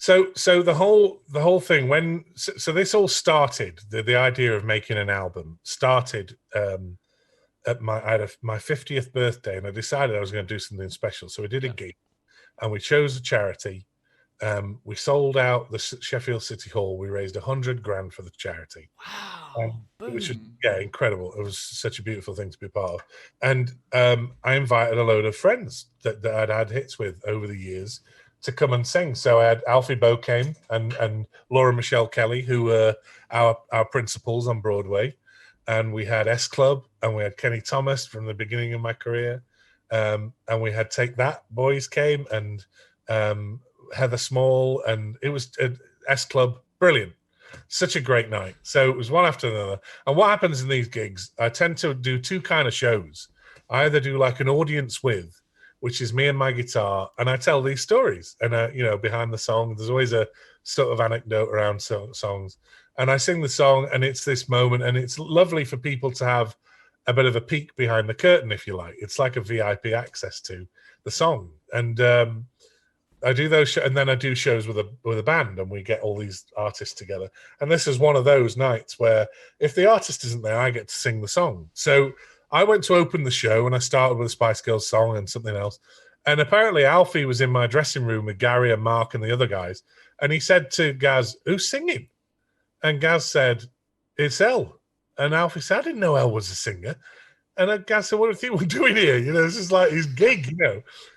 So the whole thing so this all started, the idea of making an album started at my 50th birthday, and I decided I was going to do something special. So we did a gig, and we chose a charity. We sold out the Sheffield City Hall. We raised 100 grand for the charity. Wow. Which was Boom. incredible. It was such a beautiful thing to be part of. And I invited a load of friends that I'd had hits with over the years to come and sing. So I had Alfie Boe came and Laura Michelle Kelly, who were our principals on Broadway. And we had S Club, and we had Kenny Thomas from the beginning of my career. And we had Take That boys came, and Heather Small, and it was S Club, brilliant. Such a great night. So it was one after another. And what happens in these gigs, I tend to do two kind of shows. I either do like an audience with, which is me and my guitar, and I tell these stories. And, behind the song, there's always a sort of anecdote around songs. And I sing the song, and it's this moment, and it's lovely for people to have a bit of a peek behind the curtain, if you like. It's like a VIP access to the song. And I do those, and then I do shows with a band, and we get all these artists together. And this is one of those nights where if the artist isn't there, I get to sing the song. So I went to open the show, and I started with a Spice Girls song and something else. And apparently Alfie was in my dressing room with Gary and Mark and the other guys, and he said to Gaz, "Who's singing?" And Gaz said, "It's Elle." And Alfie said, "I didn't know Elle was a singer." And Gaz said, "What do you think we're doing here? This is like his gig,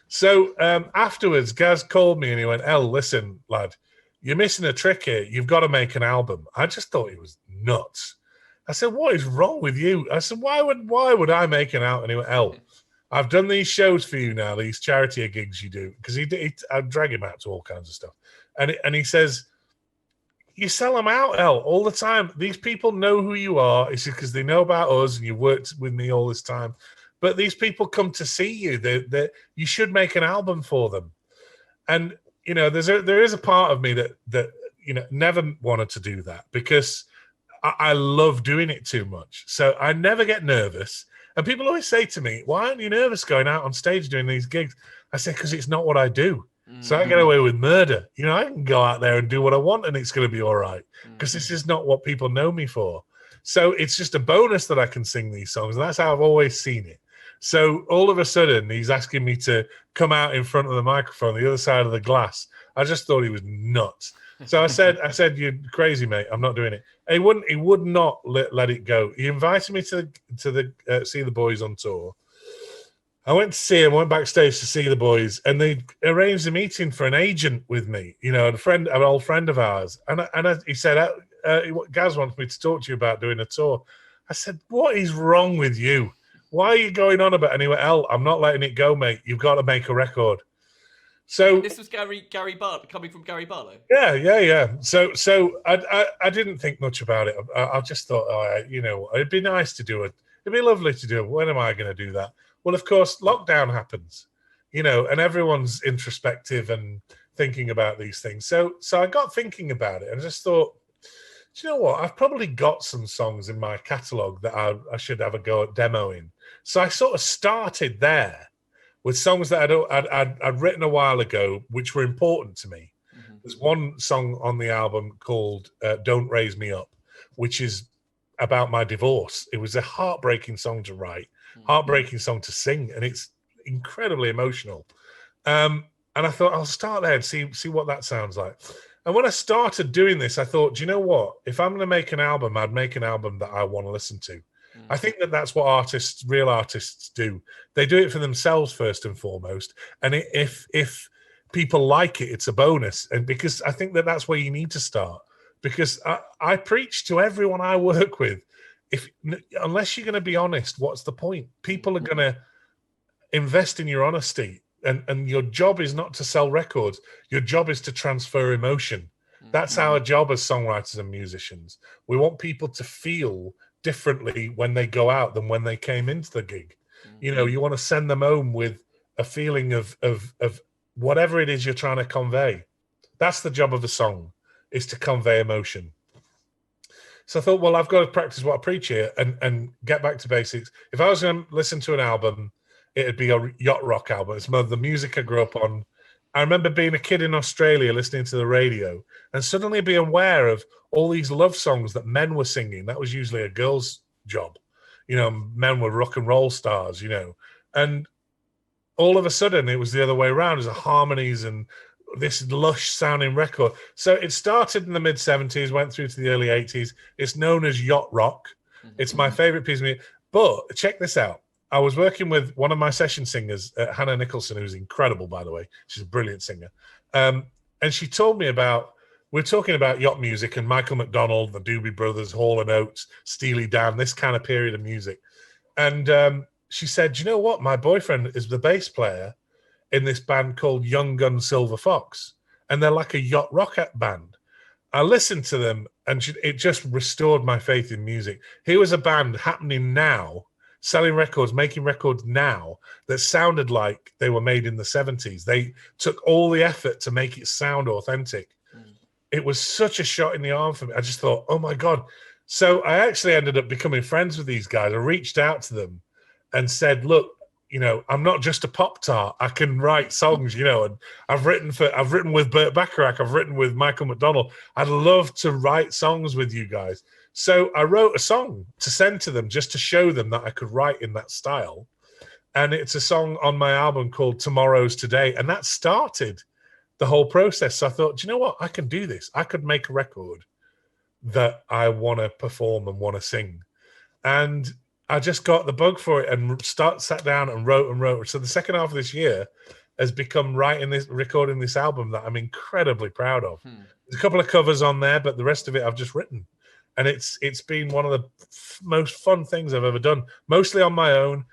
So afterwards, Gaz called me and he went, "Elle, listen, lad, you're missing a trick here. You've got to make an album." I just thought he was nuts. I said, "What is wrong with you?" I said, why would I make an album? And he went, "Elle, I've done these shows for you now, these charity gigs you do." Because I'd drag him out to all kinds of stuff. And he says, "You sell them out, Elle, all the time. These people know who you are. It's because they know about us and you've worked with me all this time. But these people come to see you. You should make an album for them." And there is a part of me that never wanted to do that because I love doing it too much. So I never get nervous. And people always say to me, "Why aren't you nervous going out on stage doing these gigs?" I say, "Because it's not what I do. So I get away with murder. I can go out there and do what I want, and it's going to be all right because this is not what people know me for." So it's just a bonus that I can sing these songs, and that's how I've always seen it. So all of a sudden, he's asking me to come out in front of the microphone, the other side of the glass. I just thought he was nuts. So I said, "You're crazy, mate. I'm not doing it." He would not let it go. He invited me to see the boys on tour. I went to see him, went backstage to see the boys, and they arranged a meeting for an agent with me, an old friend of ours. And he said, "Gaz wants me to talk to you about doing a tour." I said, "What is wrong with you? Why are you going on about it?" And he went, "Elle, I'm not letting it go, mate. You've got to make a record." So and this was Gary Barlow, coming from Gary Barlow. Yeah. So I didn't think much about it. I just thought, it'd be nice to do it. It'd be lovely to do it. When am I going to do that? Well, of course, lockdown happens, and everyone's introspective and thinking about these things. So I got thinking about it and just thought, do you know what? I've probably got some songs in my catalogue that I should have a go at demoing. So I sort of started there with songs that I'd written a while ago, which were important to me. Mm-hmm. There's one song on the album called "Don't Raise Me Up," which is about my divorce. It was a heartbreaking song to write, heartbreaking song to sing, and it's incredibly emotional. And I thought I'll start there and see what that sounds like. And when I started doing this, I thought, do you know what? If I'm going to make an album, I'd make an album that I want to listen to. I think that's what real artists do. They do it for themselves first and foremost. And if people like it, it's a bonus. And because I think that's where you need to start. Because I preach to everyone I work with, unless you're going to be honest, what's the point? People are going to invest in your honesty. And your job is not to sell records. Your job is to transfer emotion. That's our job as songwriters and musicians. We want people to feel differently when they go out than when they came into the gig. You want to send them home with a feeling of whatever it is you're trying to convey. That's the job of a song, is to convey emotion. So I thought, well, I've got to practice what I preach here and get back to basics. If I was going to listen to an album, it'd be a yacht rock album. It's the music I grew up on. I remember being a kid in Australia listening to the radio and suddenly being aware of all these love songs that men were singing. That was usually a girl's job. You know, men were rock and roll stars, you know. And all of a sudden it was the other way around. It was the harmonies and this lush sounding record. So it started in the mid 70s, went through to the early 80s. It's known as yacht rock. It's my favorite piece of music. But check this out. I was working with one of my session singers, Hannah Nicholson, who's incredible, by the way. She's a brilliant singer. And she told me about, we're talking about yacht music and Michael McDonald, the Doobie Brothers, Hall & Oates, Steely Dan, this kind of period of music. And she said, you know what? My boyfriend is the bass player in this band called Young Gun Silver Fox. And they're like a yacht rock band. I listened to them and it just restored my faith in music. Here was a band happening now, selling records, making records now that sounded like they were made in the 70s. They took all the effort to make it sound authentic. It was such a shot in the arm for me. I just thought, oh my God. So I actually ended up becoming friends with these guys. I reached out to them and said, look, you know, I'm not just a pop tart. I can write songs, you know, and I've written with Burt Bacharach. I've written with Michael McDonald. I'd love to write songs with you guys. So I wrote a song to send to them just to show them that I could write in that style. And it's a song on my album called Tomorrow's Today. And that started the whole process. So I thought, do you know what? I can do this. I could make a record that I want to perform and want to sing. And I just got the bug for it and sat down and wrote. So the second half of this year has become recording this album that I'm incredibly proud of. There's a couple of covers on there, but the rest of it I've just written. And it's been one of the most fun things I've ever done, mostly on my own.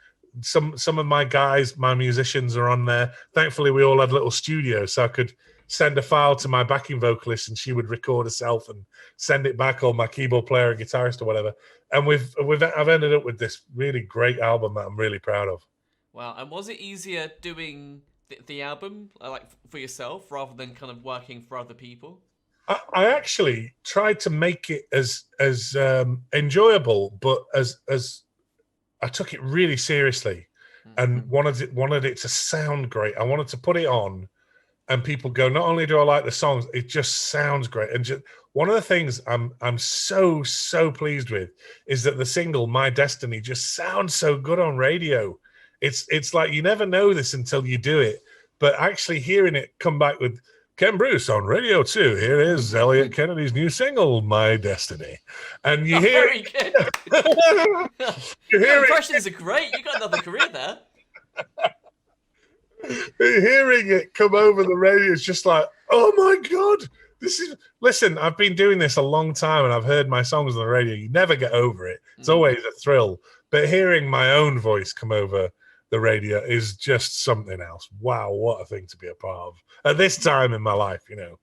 Some of my guys, my musicians are on there. Thankfully, we all had little studios, so I could send a file to my backing vocalist and she would record herself and send it back, or my keyboard player or guitarist or whatever. And I've ended up with this really great album that I'm really proud of. Wow. And was it easier doing the album like for yourself rather than kind of working for other people? I actually tried to make it as enjoyable, but as I took it really seriously and wanted it to sound great. I wanted to put it on and people go, not only do I like the songs, it just sounds great. And just, one of the things I'm so pleased with is that the single My Destiny just sounds so good on radio. It's like you never know this until you do it, but actually hearing it come back with Ken Bruce on Radio 2. Here is Eliot Kennedy's new single, My Destiny. And you hear very good. Your impressions are great. You got another career there. Hearing it come over the radio is just like, oh my God. Listen, I've been doing this a long time and I've heard my songs on the radio. You never get over it. It's always a thrill. But hearing my own voice come over the radio is just something else. Wow, what a thing to be a part of at this time in my life, you know.